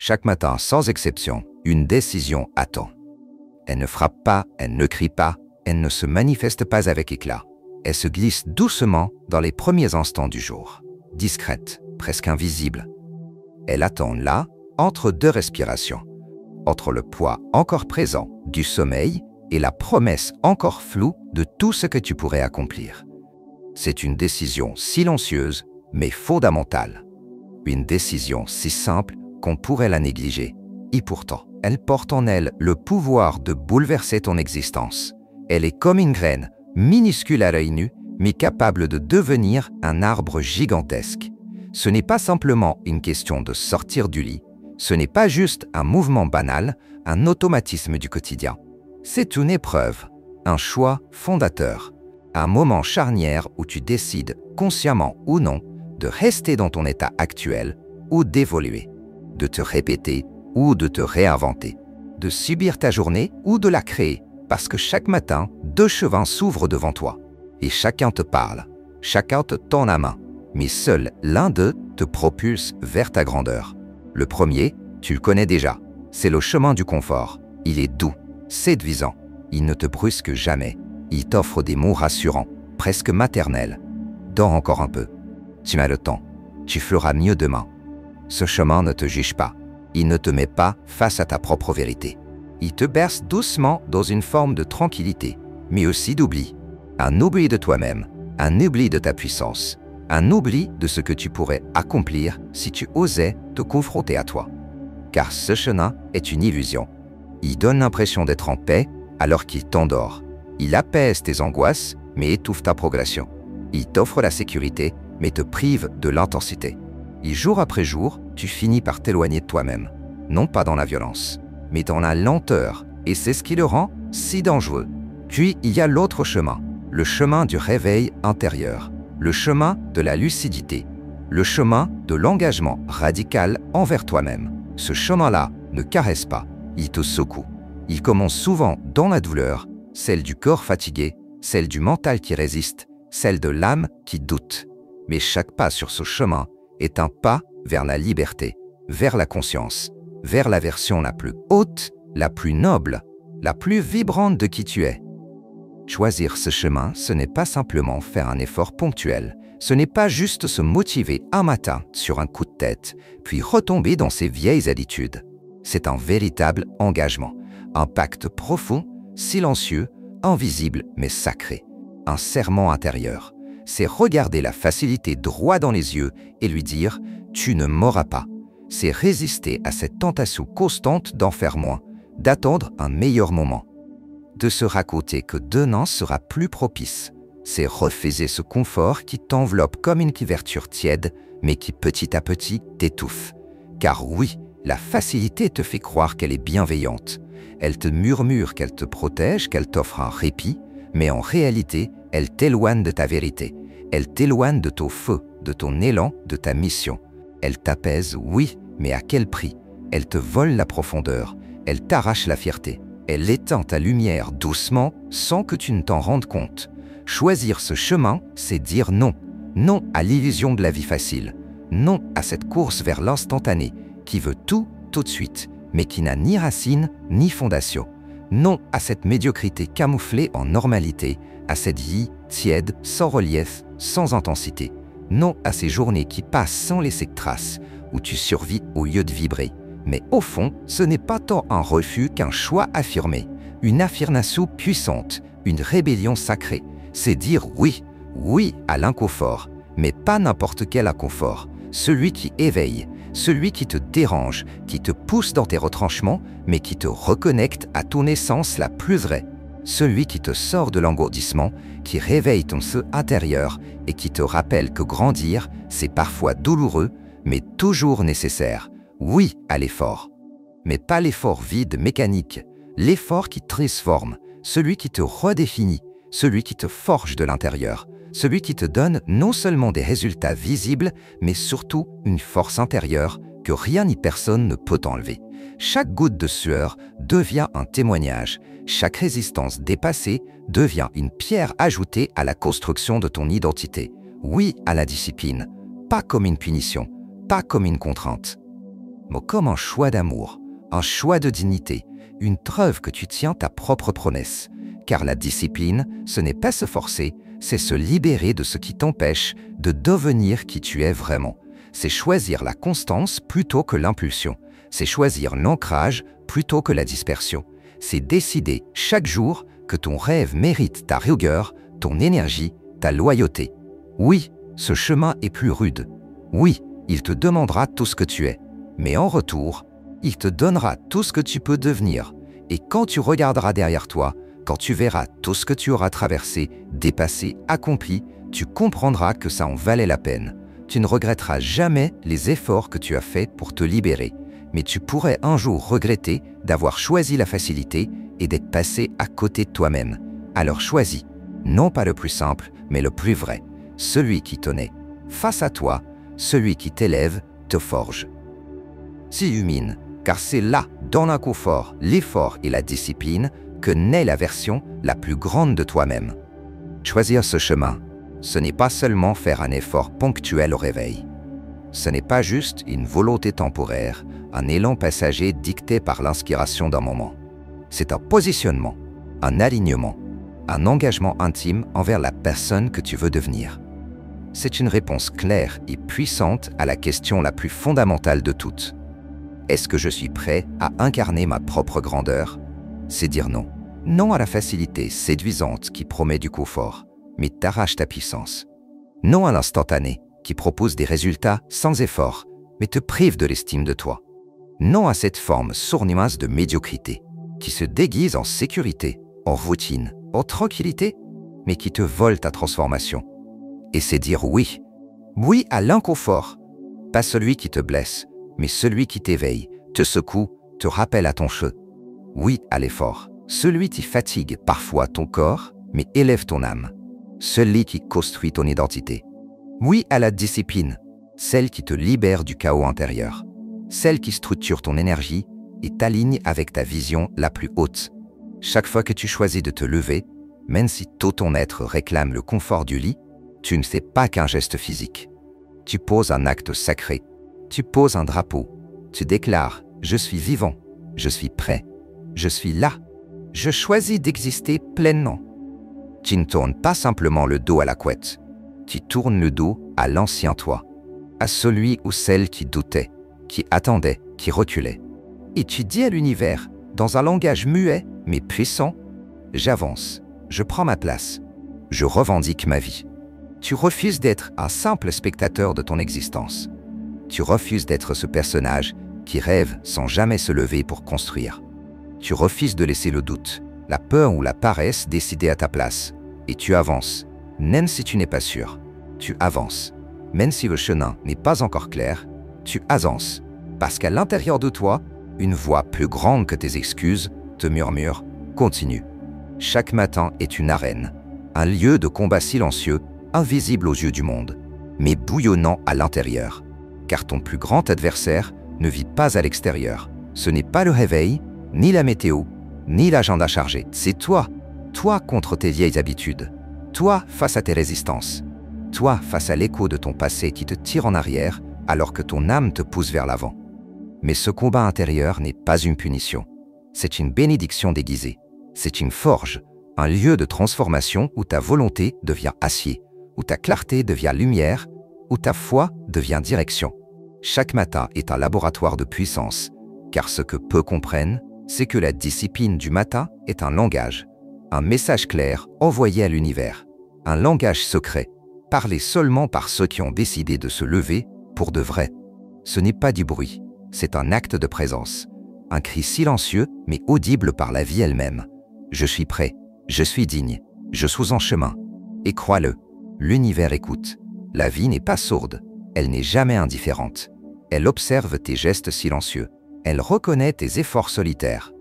Chaque matin, sans exception, une décision attend. Elle ne frappe pas, elle ne crie pas, elle ne se manifeste pas avec éclat. Elle se glisse doucement dans les premiers instants du jour, discrète, presque invisible. Elle attend là, entre deux respirations, entre le poids encore présent du sommeil et la promesse encore floue de tout ce que tu pourrais accomplir. C'est une décision silencieuse, mais fondamentale. Une décision si simple qu'on pourrait la négliger. Et pourtant, elle porte en elle le pouvoir de bouleverser ton existence. Elle est comme une graine, minuscule à l'œil nu, mais capable de devenir un arbre gigantesque. Ce n'est pas simplement une question de sortir du lit, ce n'est pas juste un mouvement banal, un automatisme du quotidien. C'est une épreuve, un choix fondateur, un moment charnière où tu décides, consciemment ou non, de rester dans ton état actuel ou d'évoluer, de te répéter ou de te réinventer, de subir ta journée ou de la créer, parce que chaque matin, deux chemins s'ouvrent devant toi, et chacun te parle, chacun te tend la main, mais seul l'un d'eux te propulse vers ta grandeur. Le premier, tu le connais déjà, c'est le chemin du confort. Il est doux, séduisant, il ne te brusque jamais, il t'offre des mots rassurants, presque maternels. Dors encore un peu, tu as le temps, tu feras mieux demain. Ce chemin ne te juge pas, il ne te met pas face à ta propre vérité. Il te berce doucement dans une forme de tranquillité, mais aussi d'oubli. Un oubli de toi-même, un oubli de ta puissance, un oubli de ce que tu pourrais accomplir si tu osais te confronter à toi. Car ce chemin est une illusion. Il donne l'impression d'être en paix alors qu'il t'endort. Il apaise tes angoisses, mais étouffe ta progression. Il t'offre la sécurité, mais te prive de l'intensité. Et jour après jour, tu finis par t'éloigner de toi-même. Non pas dans la violence, mais dans la lenteur. Et c'est ce qui le rend si dangereux. Puis il y a l'autre chemin, le chemin du réveil intérieur, le chemin de la lucidité, le chemin de l'engagement radical envers toi-même. Ce chemin-là ne caresse pas, il te secoue. Il commence souvent dans la douleur, celle du corps fatigué, celle du mental qui résiste, celle de l'âme qui doute. Mais chaque pas sur ce chemin est un pas vers la liberté, vers la conscience, vers la version la plus haute, la plus noble, la plus vibrante de qui tu es. Choisir ce chemin, ce n'est pas simplement faire un effort ponctuel. Ce n'est pas juste se motiver un matin sur un coup de tête, puis retomber dans ses vieilles habitudes. C'est un véritable engagement, un pacte profond, silencieux, invisible mais sacré. Un serment intérieur. C'est regarder la facilité droit dans les yeux et lui dire « tu ne m'auras pas ». C'est résister à cette tentation constante d'en faire moins, d'attendre un meilleur moment, de se raconter que demain sera plus propice. C'est refuser ce confort qui t'enveloppe comme une couverture tiède, mais qui petit à petit t'étouffe. Car oui, la facilité te fait croire qu'elle est bienveillante. Elle te murmure qu'elle te protège, qu'elle t'offre un répit, mais en réalité, elle t'éloigne de ta vérité. Elle t'éloigne de ton feu, de ton élan, de ta mission. Elle t'apaise, oui, mais à quel prix? Elle te vole la profondeur, elle t'arrache la fierté. Elle éteint ta lumière doucement sans que tu ne t'en rendes compte. Choisir ce chemin, c'est dire non. Non à l'illusion de la vie facile. Non à cette course vers l'instantané qui veut tout de suite, mais qui n'a ni racine ni fondation. Non à cette médiocrité camouflée en normalité, à cette vie tiède, sans relief, sans intensité. Non à ces journées qui passent sans laisser de traces, où tu survis au lieu de vibrer. Mais au fond, ce n'est pas tant un refus qu'un choix affirmé, une affirmation puissante, une rébellion sacrée. C'est dire oui, oui à l'inconfort, mais pas n'importe quel inconfort, celui qui éveille, celui qui te dérange, qui te pousse dans tes retranchements, mais qui te reconnecte à ton essence la plus vraie, celui qui te sort de l'engourdissement, qui réveille ton feu intérieur et qui te rappelle que grandir, c'est parfois douloureux, mais toujours nécessaire. Oui à l'effort, mais pas l'effort vide, mécanique, l'effort qui transforme, celui qui te redéfinit, celui qui te forge de l'intérieur, celui qui te donne non seulement des résultats visibles, mais surtout une force intérieure que rien ni personne ne peut enlever. Chaque goutte de sueur devient un témoignage, chaque résistance dépassée devient une pierre ajoutée à la construction de ton identité. Oui à la discipline, pas comme une punition, pas comme une contrainte. mais comme un choix d'amour, un choix de dignité, une preuve que tu tiens ta propre promesse. Car la discipline, ce n'est pas se forcer, c'est se libérer de ce qui t'empêche de devenir qui tu es vraiment. C'est choisir la constance plutôt que l'impulsion. C'est choisir l'ancrage plutôt que la dispersion. C'est décider chaque jour que ton rêve mérite ta rigueur, ton énergie, ta loyauté. Oui, ce chemin est plus rude. Oui, il te demandera tout ce que tu es. Mais en retour, il te donnera tout ce que tu peux devenir. Et quand tu regarderas derrière toi, quand tu verras tout ce que tu auras traversé, dépassé, accompli, tu comprendras que ça en valait la peine. Tu ne regretteras jamais les efforts que tu as faits pour te libérer. Mais tu pourrais un jour regretter d'avoir choisi la facilité et d'être passé à côté de toi-même. Alors choisis, non pas le plus simple, mais le plus vrai. Celui qui te naît face à toi, celui qui t'élève, te forge. Si humine, car c'est là, dans l'inconfort, l'effort et la discipline, que naît la version la plus grande de toi-même. Choisir ce chemin, ce n'est pas seulement faire un effort ponctuel au réveil. Ce n'est pas juste une volonté temporaire, un élan passager dicté par l'inspiration d'un moment. C'est un positionnement, un alignement, un engagement intime envers la personne que tu veux devenir. C'est une réponse claire et puissante à la question la plus fondamentale de toutes. Est-ce que je suis prêt à incarner ma propre grandeur? C'est dire non. Non à la facilité séduisante qui promet du confort, mais t'arrache ta puissance. Non à l'instantané qui propose des résultats sans effort, mais te prive de l'estime de toi. Non à cette forme sournoise de médiocrité qui se déguise en sécurité, en routine, en tranquillité, mais qui te vole ta transformation. Et c'est dire oui. Oui à l'inconfort, pas celui qui te blesse, mais celui qui t'éveille, te secoue, te rappelle à ton feu. Oui à l'effort, celui qui fatigue parfois ton corps, mais élève ton âme. Celui qui construit ton identité. Oui à la discipline, celle qui te libère du chaos intérieur. Celle qui structure ton énergie et t'aligne avec ta vision la plus haute. Chaque fois que tu choisis de te lever, même si tout ton être réclame le confort du lit, tu ne fais pas qu'un geste physique. Tu poses un acte sacré. Tu poses un drapeau. Tu déclares « Je suis vivant. Je suis prêt. Je suis là. Je choisis d'exister pleinement. » Tu ne tournes pas simplement le dos à la couette. Tu tournes le dos à l'ancien toi, à celui ou celle qui doutait, qui attendait, qui reculait. Et tu dis à l'univers, dans un langage muet mais puissant, « J'avance, je prends ma place, je revendique ma vie. » Tu refuses d'être un simple spectateur de ton existence. Tu refuses d'être ce personnage qui rêve sans jamais se lever pour construire. Tu refuses de laisser le doute, la peur ou la paresse décider à ta place. Et tu avances, même si tu n'es pas sûr. Tu avances, même si le chemin n'est pas encore clair. Tu avances, parce qu'à l'intérieur de toi, une voix plus grande que tes excuses te murmure « Continue ». Chaque matin est une arène, un lieu de combat silencieux, invisible aux yeux du monde, mais bouillonnant à l'intérieur. Car ton plus grand adversaire ne vit pas à l'extérieur. Ce n'est pas le réveil, ni la météo, ni l'agenda chargé. C'est toi, toi contre tes vieilles habitudes, toi face à tes résistances, toi face à l'écho de ton passé qui te tire en arrière alors que ton âme te pousse vers l'avant. Mais ce combat intérieur n'est pas une punition. C'est une bénédiction déguisée. C'est une forge, un lieu de transformation où ta volonté devient acier, où ta clarté devient lumière, où ta foi devient direction. Chaque matin est un laboratoire de puissance, car ce que peu comprennent, c'est que la discipline du matin est un langage, un message clair envoyé à l'univers, un langage secret, parlé seulement par ceux qui ont décidé de se lever pour de vrai. Ce n'est pas du bruit, c'est un acte de présence, un cri silencieux mais audible par la vie elle-même. Je suis prêt, je suis digne, je suis en chemin. Et crois-le, l'univers écoute. La vie n'est pas sourde, elle n'est jamais indifférente. Elle observe tes gestes silencieux, elle reconnaît tes efforts solitaires.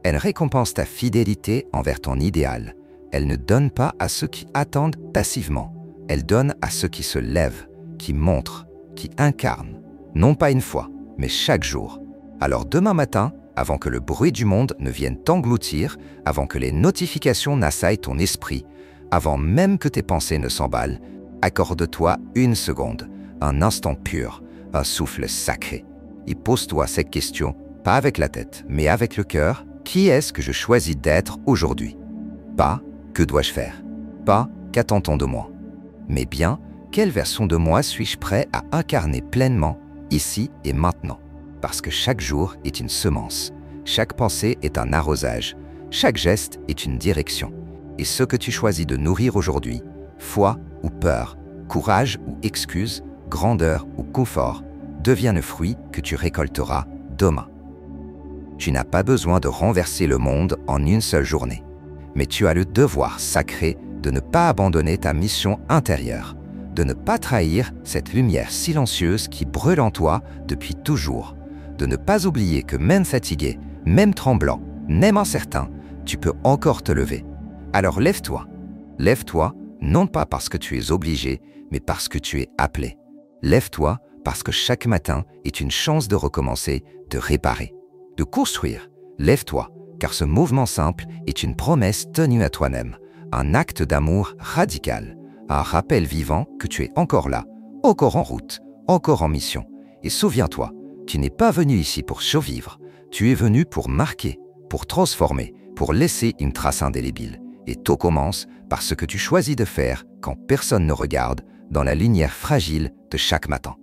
Elle récompense ta fidélité envers ton idéal. Elle ne donne pas à ceux qui attendent passivement. Elle donne à ceux qui se lèvent, qui montrent, qui incarnent. Non pas une fois, mais chaque jour. Alors demain matin, avant que le bruit du monde ne vienne t'engloutir, avant que les notifications n'assaillent ton esprit, avant même que tes pensées ne s'emballent, accorde-toi une seconde, un instant pur, un souffle sacré. Et pose-toi cette question, pas avec la tête, mais avec le cœur. Qui est-ce que je choisis d'être aujourd'hui? Pas « que dois-je faire ?» Pas « qu'attend-on de moi ?» Mais bien « quelle version de moi suis-je prêt à incarner pleinement, ici et maintenant ?» Parce que chaque jour est une semence, chaque pensée est un arrosage, chaque geste est une direction. Et ce que tu choisis de nourrir aujourd'hui, foi ou peur, courage ou excuse, grandeur ou confort, devient le fruit que tu récolteras demain. Tu n'as pas besoin de renverser le monde en une seule journée, mais tu as le devoir sacré de ne pas abandonner ta mission intérieure, de ne pas trahir cette lumière silencieuse qui brûle en toi depuis toujours, de ne pas oublier que même fatigué, même tremblant, même incertain, tu peux encore te lever. Alors lève-toi. Lève-toi, non pas parce que tu es obligé, mais parce que tu es appelé. Lève-toi parce que chaque matin est une chance de recommencer, de réparer, de construire. Lève-toi, car ce mouvement simple est une promesse tenue à toi-même, un acte d'amour radical, un rappel vivant que tu es encore là, encore en route, encore en mission. Et souviens-toi, tu n'es pas venu ici pour survivre, tu es venu pour marquer, pour transformer, pour laisser une trace indélébile. Et tout commence par ce que tu choisis de faire quand personne ne regarde, dans la lumière fragile de chaque matin.